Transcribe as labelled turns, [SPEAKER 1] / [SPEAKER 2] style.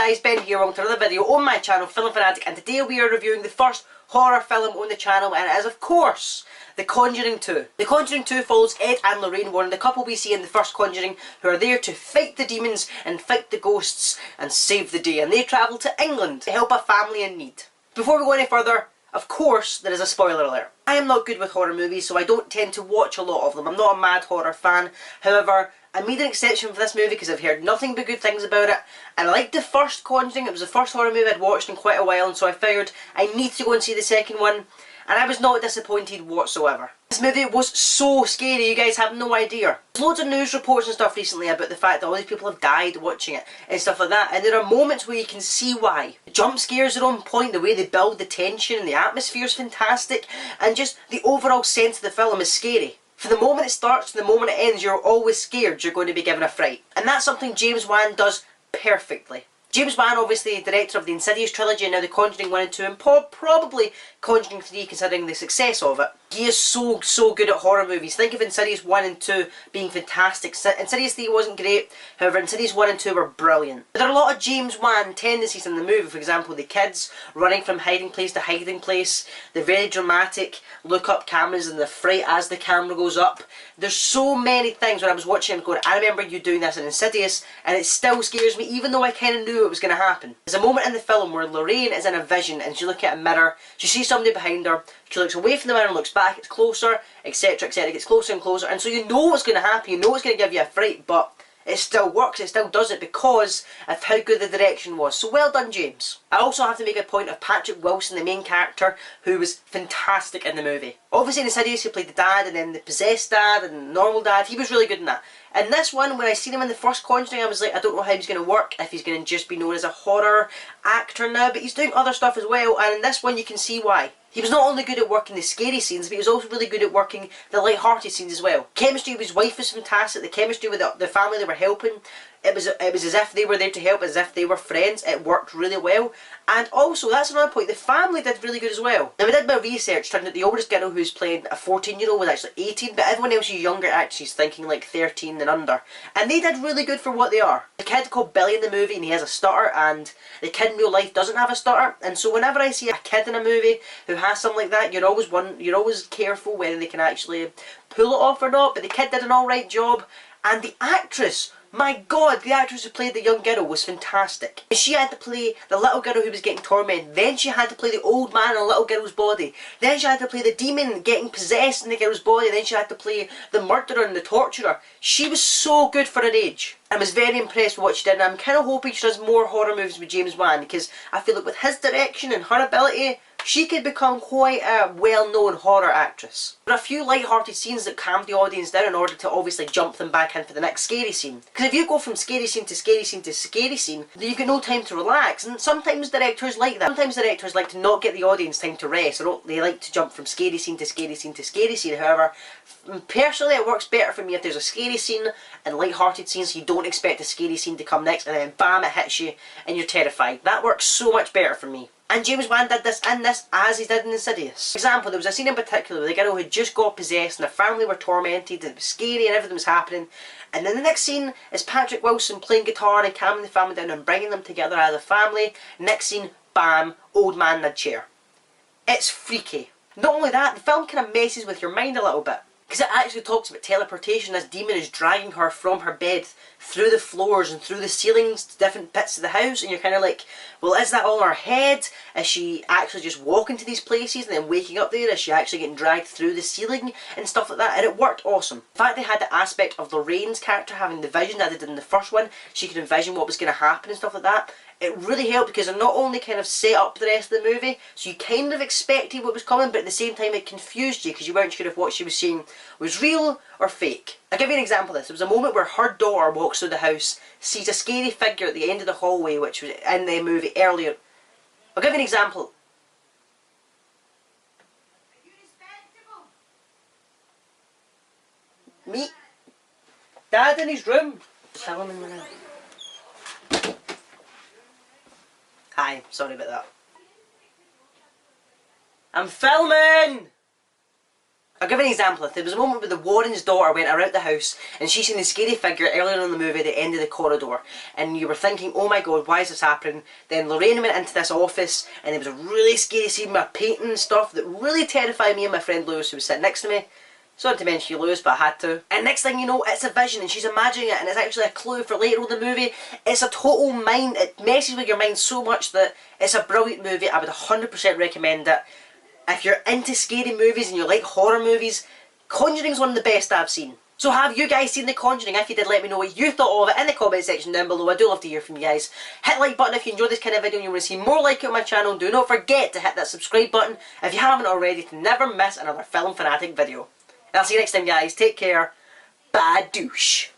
[SPEAKER 1] guys, Ben here, welcome to another video on my channel, FilmFanatic, and today we are reviewing the first horror film on the channel, and it is of course The Conjuring 2. The Conjuring 2 follows Ed and Lorraine Warren, the couple we see in the first Conjuring, who are there to fight the demons and fight the ghosts and save the day, and they travel to England to help a family in need. Before we go any further, of course there is a spoiler alert. I am not good with horror movies, so I don't tend to watch a lot of them. I'm not a mad horror fan. However, I made an exception for this movie because I've heard nothing but good things about it, and I liked the first Conjuring. It was the first horror movie I'd watched in quite a while, and so I figured I need to go and see the second one, and I was not disappointed whatsoever. This movie was so scary, you guys have no idea. There's loads of news reports and stuff recently about the fact that all these people have died watching it and stuff like that, and there are moments where you can see why. The jump scares are on point, the way they build the tension and the atmosphere is fantastic, and just the overall sense of the film is scary. From the moment it starts to the moment it ends, you're always scared you're going to be given a fright. And that's something James Wan does perfectly. James Wan, obviously director of the Insidious trilogy and now The Conjuring 1 and 2, and probably Conjuring 3 considering the success of it. He is so good at horror movies. Think of Insidious 1 and 2 being fantastic. Insidious 3 wasn't great, however Insidious 1 and 2 were brilliant. There are a lot of James Wan tendencies in the movie, for example the kids running from hiding place to hiding place, the very dramatic look up cameras and the fright as the camera goes up. There's so many things when I was watching him going, I remember you doing this in Insidious, and it still scares me even though I kind of knew it was going to happen. There's a moment in the film where Lorraine is in a vision and she looks at a mirror, she sees somebody behind her, she looks away from the mirror and looks back, it's closer, etc, etc, it gets closer and closer, and so you know what's going to happen, you know it's going to give you a fright, but it still works, it still does it because of how good the direction was. So well done, James. I also have to make a point of Patrick Wilson, the main character, who was fantastic in the movie. Obviously in Insidious he played the dad, and then the possessed dad, and the normal dad. He was really good in that. And this one, when I seen him in the first Conjuring, I was like, I don't know how he's going to work, if he's going to just be known as a horror actor now, but he's doing other stuff as well, and in this one you can see why. He was not only good at working the scary scenes, but he was also really good at working the light-hearted scenes as well. Chemistry with his wife was fantastic, the chemistry with the family they were helping, it was as if they were there to help, as if they were friends. It worked really well. And also, that's another point, the family did really good as well. Now, we did my research, turned out the oldest girl who's playing a 14-year-old was actually 18, but everyone else is younger actors, thinking like 13 and under. And they did really good for what they are. The kid called Billy in the movie, and he has a stutter, and the kid in real life doesn't have a stutter. And so whenever I see a kid in a movie who has something like that, you're always careful whether they can actually pull it off or not, but the kid did an alright job. And the actress, my god, the actress who played the young girl was fantastic. She had to play the little girl who was getting tormented, then she had to play the old man in the little girl's body, then she had to play the demon getting possessed in the girl's body, then she had to play the murderer and the torturer. She was so good for her age. I was very impressed with what she did, and I'm kind of hoping she does more horror movies with James Wan, because I feel like with his direction and her ability, she could become quite a well-known horror actress. There are a few light-hearted scenes that calm the audience down in order to obviously jump them back in for the next scary scene. Because if you go from scary scene to scary scene to scary scene, then you've got no time to relax, and sometimes directors like that. Sometimes directors like to not get the audience time to rest, or they like to jump from scary scene to scary scene to scary scene. However, personally it works better for me if there's a scary scene and light-hearted scenes, so you don't expect a scary scene to come next, and then bam, it hits you and you're terrified. That works so much better for me. And James Wan did this in this as he did in Insidious. For example, there was a scene in particular where the girl had just got possessed and the family were tormented and it was scary and everything was happening. And then the next scene is Patrick Wilson playing guitar and calming the family down and bringing them together as a family. Next scene, bam, old man in a chair. It's freaky. Not only that, the film kind of messes with your mind a little bit. Because it actually talks about teleportation. This demon is dragging her from her bed through the floors and through the ceilings to different bits of the house, and you're kind of like, well, is that all in her head? Is she actually just walking to these places and then waking up there? Is she actually getting dragged through the ceiling and stuff like that? And it worked awesome. In fact, they had the aspect of Lorraine's character having the vision that they did in the first one. She could envision what was going to happen and stuff like that. It really helped because it not only kind of set up the rest of the movie, so you kind of expected what was coming, but at the same time it confused you because you weren't sure if what she was saying was real or fake. I'll give you an example of this. There was a moment where her daughter walks through the house, sees a scary figure at the end of the hallway, which was in the movie earlier. I'll give you an example. Me? Dad in his room. Just have him in the room. Hi, sorry about that. I'm filming! I'll give an example. There was a moment where the Warren's daughter went around the house and she seen the scary figure earlier in the movie at the end of the corridor, and you were thinking, oh my god, why is this happening? Then Lorraine went into this office and there was a really scary scene with a painting and stuff that really terrified me and my friend Lewis, who was sitting next to me. Sorry to mention you, Lewis, but I had to. And next thing you know, it's a vision and she's imagining it, and it's actually a clue for later on in the movie. It's a total mind, it messes with your mind so much that it's a brilliant movie. I would 100% recommend it. If you're into scary movies and you like horror movies, Conjuring's one of the best I've seen. So have you guys seen The Conjuring? If you did, let me know what you thought of it in the comment section down below. I do love to hear from you guys. Hit the like button if you enjoyed this kind of video and you want to see more like it on my channel. Do not forget to hit that subscribe button if you haven't already to never miss another FilmFanatic video. And I'll see you next time, guys. Take care. Bye douche.